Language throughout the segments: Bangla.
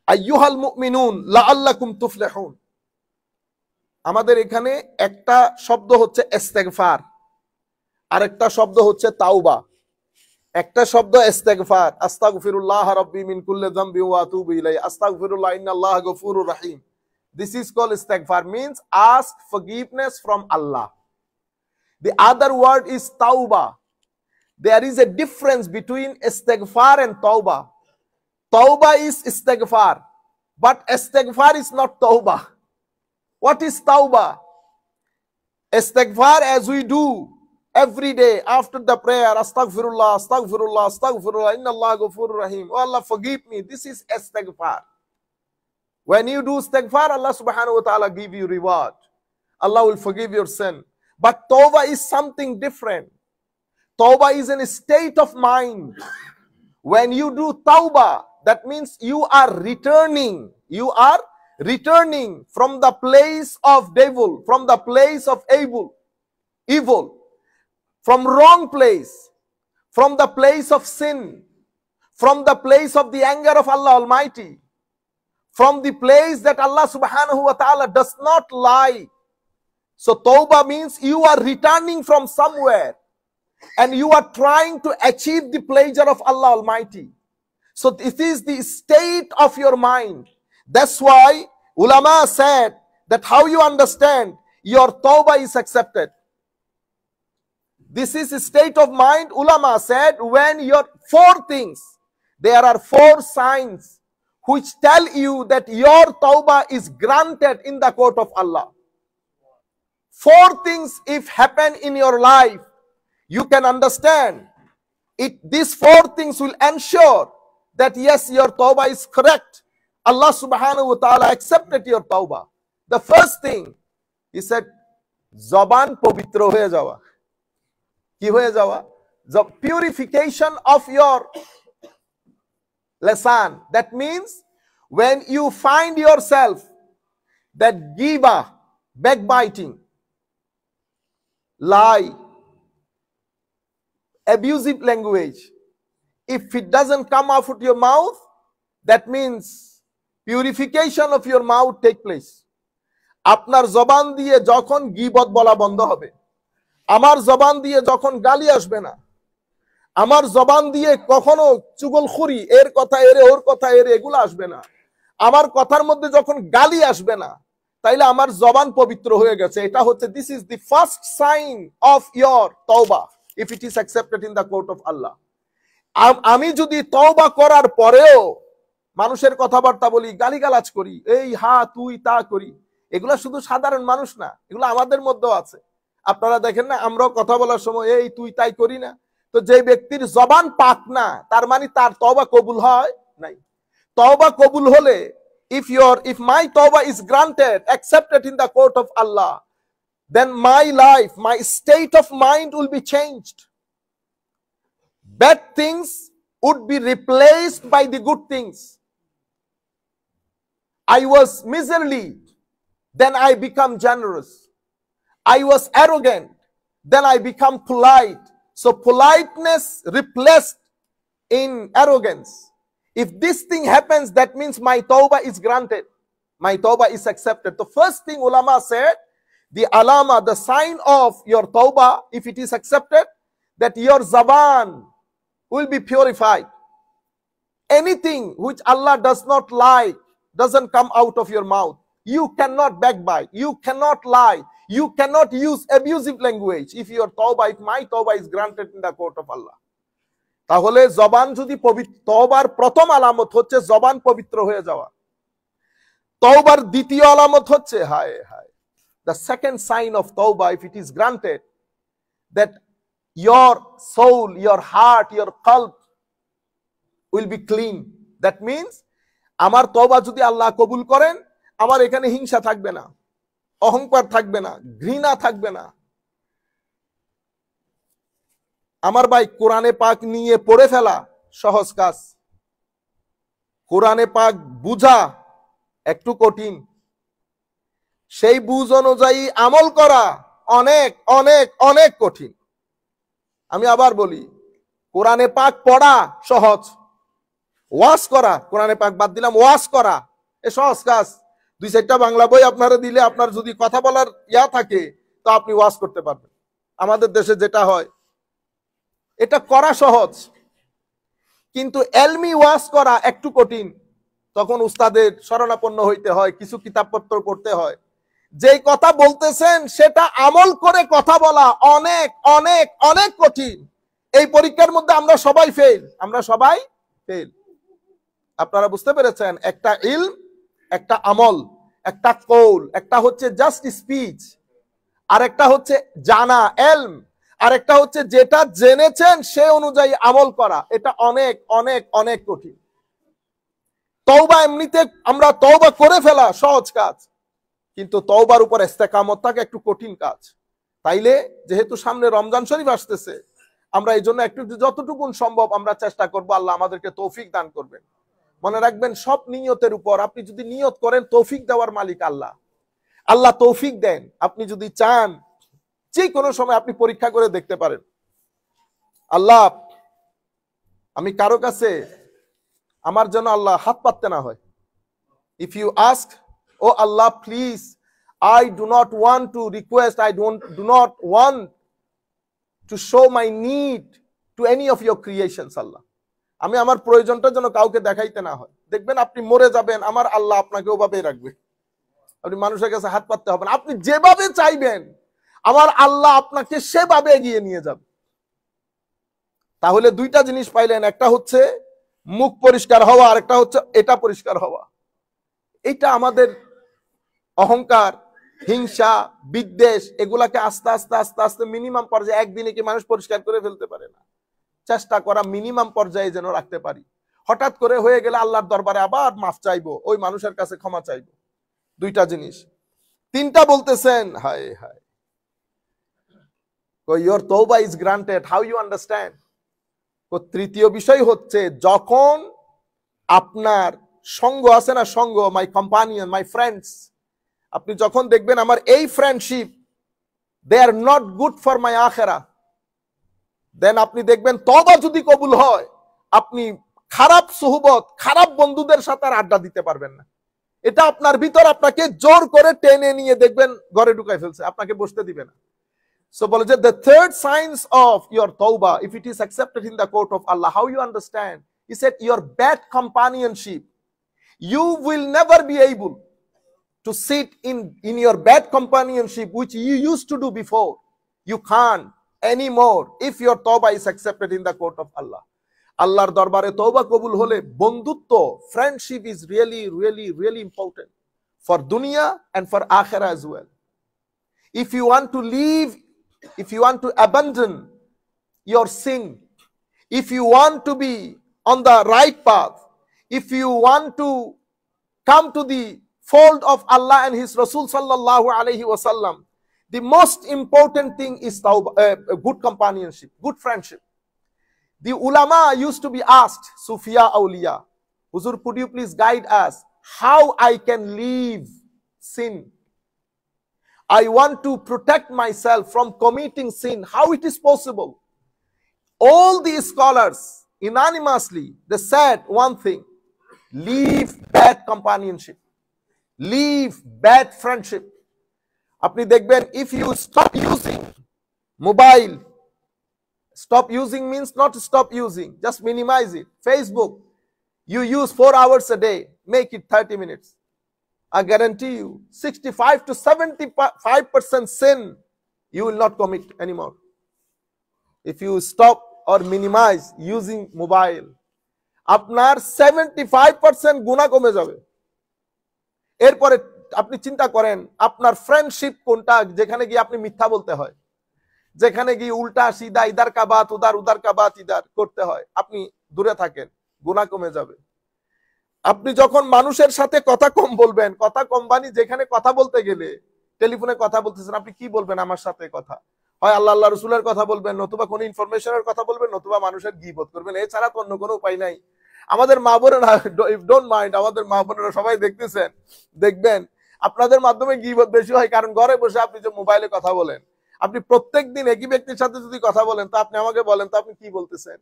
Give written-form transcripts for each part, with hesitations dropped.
আইয়ুহাল মুমিনুন লাআল্লাকুম তুফলিহুন। আমাদের এখানে একটা শব্দ হচ্ছে ইস্তেগফার, আরেকটা শব্দ হচ্ছে তাওবা। একটা শব্দ ইস্তেগফার, আস্তাগফিরুল্লাহ রাব্বি মিন কুল্লি যামবি ওয়া আতুবু ইলাইহি, আস্তাগফিরুল্লাহ ইন্নাল্লাহা গফুরুর রহিম। This is called istighfar, means ask forgiveness from Allah. The other word is tauba. There is a difference between istighfar and tauba. Tauba is istighfar, but istighfar is not tauba. What is tauba? Istighfar, as we do every day after the prayer, astaghfirullah, astaghfirullah, astaghfirullah, innallaha ghafurur rahim. Oh Allah, forgive me. This is istighfar. When you do istighfar, Allah subhanahu wa ta'ala give you reward. Allah will forgive your sin. But tawbah is something different. Tawbah is in a state of mind. When you do tawbah, that means you are returning. You are returning from the place of devil, from the place of evil, from wrong place, from the place of sin, from the place of the anger of Allah Almighty, from the place that Allah subhanahu wa ta'ala does not like. So tawbah means you are returning from somewhere and you are trying to achieve the pleasure of Allah Almighty. So it is the state of your mind. That's why ulama said that how you understand your tawbah is accepted. This is a state of mind. Ulama said when your four things, there are four signs which tell you that your tawbah is granted in the court of Allah. Four things if happen in your life, you can understand it. These four things will ensure that yes, your tawbah is correct. Allah subhanahu wa ta'ala accepted your tawbah. The first thing, he said, জবান পবিত্র হয়ে যাওয়া। কি হয়ে যাওয়া? The purification of your lisan. That means when you find yourself that giba, backbiting, lie, abusive language, if it doesn't come out of your mouth, that means purification of your mouth take place. আপনার জবান দিয়ে যখন গীবত বলা বন্ধ হবে, আমার জবান দিয়ে যখন গালি আসবে না, আমার জবান দিয়ে কখনো চুগলখুরি, এর কথা এর, ওর কথা এর, এগুলো আসবে না, আমার কথার মধ্যে যখন গালি আসবে না, তাইলে আমার জবান পবিত্র হয়ে গেছে। এটা হচ্ছে, this is the first sign of your tawbah if it is accepted in the court of Allah. আমি যদি তওবা করার পরেও মানুষের কথাবার্তা বলি, গালিগালাজ করি, এই হা তুই তা করি, এগুলা শুধু সাধারণ মানুষ না, এগুলো আমাদের মধ্যেও আছে। আপনারা দেখেন না, আমরাও কথা বলার সময় এই তুই তাই করি না। তো যে ব্যক্তির জবান পাক না, তার মানে তার তওবা কবুল হয় নাই। তওবা কবুল হলে, if my tawbah is granted, accepted in the court of Allah, then my life, my state of mind will be changed. Bad things would be replaced by the good things. I was miserly, then I become generous. I was arrogant, then I become polite. So politeness replaced in arrogance. If this thing happens, that means my tawbah is granted. My tawbah is accepted. The first thing ulama said, the alama, the sign of your tawbah, if it is accepted, that your zaban will be purified. Anything which Allah does not like doesn't come out of your mouth. You cannot backbite. You cannot lie. You cannot use abusive language. If your tawbah, if my tawbah is granted in the court of Allah. তাহলে জবান যদি পবিত্র, তওবার প্রথম আলামত হচ্ছে জবান পবিত্র হয়ে যাওয়া। তওবার দ্বিতীয় আলামত হচ্ছে, হায় হায়, the second sign of tawbah, if it is granted, that your soul, your heart, your qalb will be clean. That means আমার তওবা যদি আল্লাহ কবুল করেন, আমার এখানে হিংসা থাকবে না, অহংকার থাকবে না, ঘৃণা থাকবে না। আমার ভাই, কোরআনে পাক নিয়ে পড়ে ফেলা সহজ কাজ, কোরআনে পাক বুঝা একটু কঠিন, সেই বুঝ অনুযায়ী আমল করা অনেক অনেক অনেক কঠিন। আমি আবার বলি, কোরআনে পাক পড়া সহজ, ওয়াজ করা, কোরআনে পাক বাদ দিলাম, ওয়াজ করা এ সহজ কাজ। 2-4টা বাংলা বই আপনারা দিলে আপনার যদি কথা বলার ইয়া থাকে তো আপনি ওয়াজ করতে পারবেন। আমাদের দেশে যেটা হয় এটা করা সহজ, কিন্তু এলমি ওয়াজ করা একটু কঠিন। তখন উস্তাদের শরণাপন্ন হইতে হয়, কিছু কিতাবপত্র পড়তে হয়। যেই কথা বলতেছেন সেটা আমল করে কথা বলা অনেক অনেক অনেক কঠিন। এই পরীক্ষার মধ্যে আমরা সবাই ফেল, আমরা সবাই ফেল। আপনারা বুঝতে পেরেছেন? একটা ইলম, একটা আমল, একটা কৌল, একটা হচ্ছে জাস্ট স্পিচ, আর একটা হচ্ছে জানা এলম, আর একটা হচ্ছে যেটা জেনেছেন সে অনুযায়ী আমল করা। এটা অনেক অনেক অনেক কঠিন। তওবা এমনিতে আমরা তওবা করে ফেলা সহজ কাজ, কিন্তু তওবার উপর ইস্তেকামত থাকা একটু কঠিন কাজ। তাইলে যেহেতু সামনে রমজান শরীফ আসতেছে, আমরা এই জন্য একটু যতটুকু সম্ভব আমরা চেষ্টা করব, আল্লাহ আমাদেরকে তৌফিক দান করবেন। মনে রাখবেন সব নিয়তের উপর, আপনি যদি নিয়ত করেন, তৌফিক দেওয়ার মালিক আল্লাহ, আল্লাহ তৌফিক দেন। আপনি যদি চান যে কোনো সময় আপনি পরীক্ষা করে দেখতে পারেন, আল্লাহ আমি কারো কাছে আমার জন্য আল্লাহ হাত পাততে না হয়। If you ask, O Allah please, I do not want to request, I do not want to show my need to any of your creations, আল্লাহ আমি আমার প্রয়োজনটা যেন কাউকে দেখাইতে না হয়। দেখবেন আপনি মরে যাবেন, আমার আল্লাহ আপনাকে ওভাবেই রাখবে। আপনি মানুষের কাছে হাত পাততে হবে না, আপনি যেভাবে চাইবেন আমার আল্লাহ আপনাকে সেভাবে এগিয়ে নিয়ে যাবে। তাহলে দুইটা জিনিস পাইলেন, একটা হচ্ছে মুখ পরিষ্কার হওয়া, আর একটা হচ্ছে এটা পরিষ্কার হওয়া। এটা আমাদের অহংকার, হিংসা, বিদ্বেষ এগুলাকে আস্তে আস্তে আস্তে আস্তে মিনিমাম পর্যায়ে, একদিনে কি মানুষ পরিষ্কার করে ফেলতে পারে না। চেষ্টা করা মিনিমাম পর্যায়ে যেন রাখতে পারি। হঠাৎ করে হয়ে গেলে আল্লাহর দরবারে আবার মাফ চাইবো, ওই মানুষের কাছে ক্ষমা চাইবো। দুইটা জিনিস। তিনটা বলতেছেন, হায় হায়, your tawbah is granted, how you understand? তৃতীয় বিষয় হচ্ছে যখন আপনার সঙ্গ আছে না, সঙ্গ, মাই কম্পানিয়ন, মাই ফ্রেন্ডস, আপনি যখন দেখবেন আমার এই friendship they are not good for my আখিরা, দেন আপনি দেখবেন তওবা যদি কবুল হয়, আপনি খারাপ সুহবত, খারাপ বন্ধুদের সাথে আর আড্ডা দিতে পারবেন না। এটা আপনার ভিতর আপনাকে জোর করে টেনে নিয়ে দেখবেন ঘরে ঢুকাই ফেলছে, আপনাকে বসতে দিবে না। So বলে যে the third signs of your tawbah, if it is accepted in the court of Allah, how you understand? He said your bad companionship. You will never be able to sit in your bad companionship which you used to do before. You can't anymore if your tawbah is accepted in the court of Allah. আল্লাহর দরবারে তওবা কবুল হলে বন্ধুত্ব, friendship is really really really important for dunya and for akhirah as well. If you want to leave, if you want to abandon your sin, if you want to be on the right path, if you want to come to the fold of Allah and His Rasul sallallahu alaihi wasallam, the most important thing is good companionship, good friendship. The ulama used to be asked, Sufiya Awliya, Huzur, could you please guide us how I can leave sin? I want to protect myself from committing sin. How it is possible? All these scholars unanimously they said one thing: leave bad companionship, leave bad friendship. Apni dekhben, if you stop using mobile, stop using means not stop using, just minimize it. Facebook, you use 4 hours a day, make it 30 minutes. I guarantee you 65 to 75% sin you will not commit anymore if you stop or minimize using mobile. আপনার 75% গুনাহ কমে যাবে। এরপরে আপনি চিন্তা করেন আপনার ফ্রেন্ডশিপ কোনটা যেখানে গিয়ে আপনি মিথ্যা বলতে হয়, যেখানে গিয়ে উল্টা সিধা ইদার কা বাত উদার, উদার কা বাত ইদার করতে হয়, আপনি দূরে থাকেন, গুনাহ কমে যাবে। আপনি যখন মানুষের সাথে কথা কম বলবেন, কথা কম বানি, যেখানে কথা বলতে গেলে টেলিফোনে কথা বলতেছেন, আপনি কি বলবেন আমার সাথে কথা? হয় আল্লাহ আল্লাহ রসুলের কথা বলবেন, নতুবা কোনো ইনফরমেশনের কথা বলবেন, নতুবা মানুষের গীবত করবেন। এছাড়া তো অন্য কোনো উপায় নাই। আমাদের মা বোনেরা, ডোন্ট মাইন্ড, আমাদের মা বোনেরা সবাই দেখতেছেন, দেখবেন আপনাদের মাধ্যমে গীবত বেশি হয়, কারণ ঘরে বসে আপনি যে মোবাইলে কথা বলেন, আপনি প্রত্যেকদিন একই ব্যক্তির সাথে যদি কথা বলেন, তো আপনি আমাকে বলেন তো আপনি কি বলতেছেন?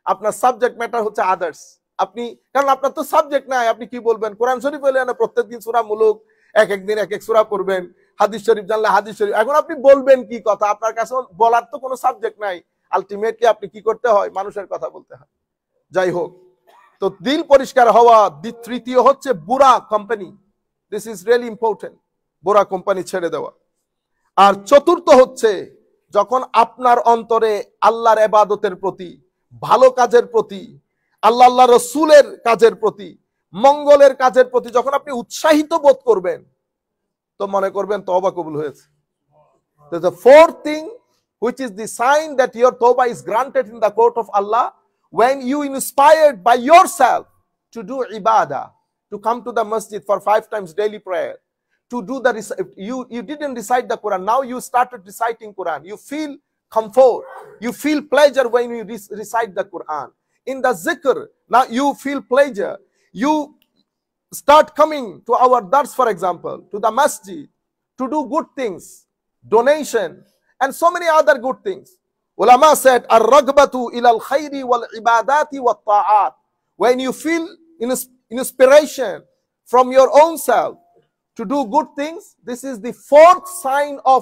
আপনার সাবজেক্ট ম্যাটার হচ্ছে আদার্স, আপনি, কারণ আপনার তো সাবজেক্ট নাই, আপনি কি বলবেন? কোরআন শরীফ হলে না প্রত্যেকদিন সূরা মুলুক, এক এক দিন এক এক সূরা পড়বেন, হাদিস শরীফ জানলে হাদিস শরীফ। এখন আপনি বলবেন কি কথা? আপনার কাছে বলার তো কোনো সাবজেক্ট নাই। আলটিমেটলি আপনি কি করতে হয়? মানুষের কথা বলতে হয়। যাই হোক, তো দিল পরিষ্কার হওয়া। তৃতীয় হচ্ছে বুরা company. This is really important, বুরা কোম্পানি ছেড়ে দেওয়া। আর চতুর্থ হচ্ছে যখন আপনার অন্তরে আল্লাহর ইবাদতের প্রতি, ভালো কাজের প্রতি, আল্লাহ রসুলের কাজের প্রতি, মঙ্গলের কাজের প্রতি যখন আপনি উৎসাহিত বোধ করবেন, তো মনে করবেন তওবা কবুল হয়েছে। The fourth thing, which is the sign that your tawbah is granted in the court of Allah, when you inspired by yourself to do ibadah, to come to the masjid for 5 times daily prayer, to do the, you didn't recite the Quran, now you started reciting Quran, you feel comfort, you feel pleasure when you recite the Quran. In the zikr, now you feel pleasure, you start coming to our dars, for example, to the masjid, to do good things, donation, and so many other good things. Ulama said, ar-ragbatu ila al-khayri wal-ibadati wat-ta'at. When you feel inspiration from your own self to do good things, this is the fourth sign of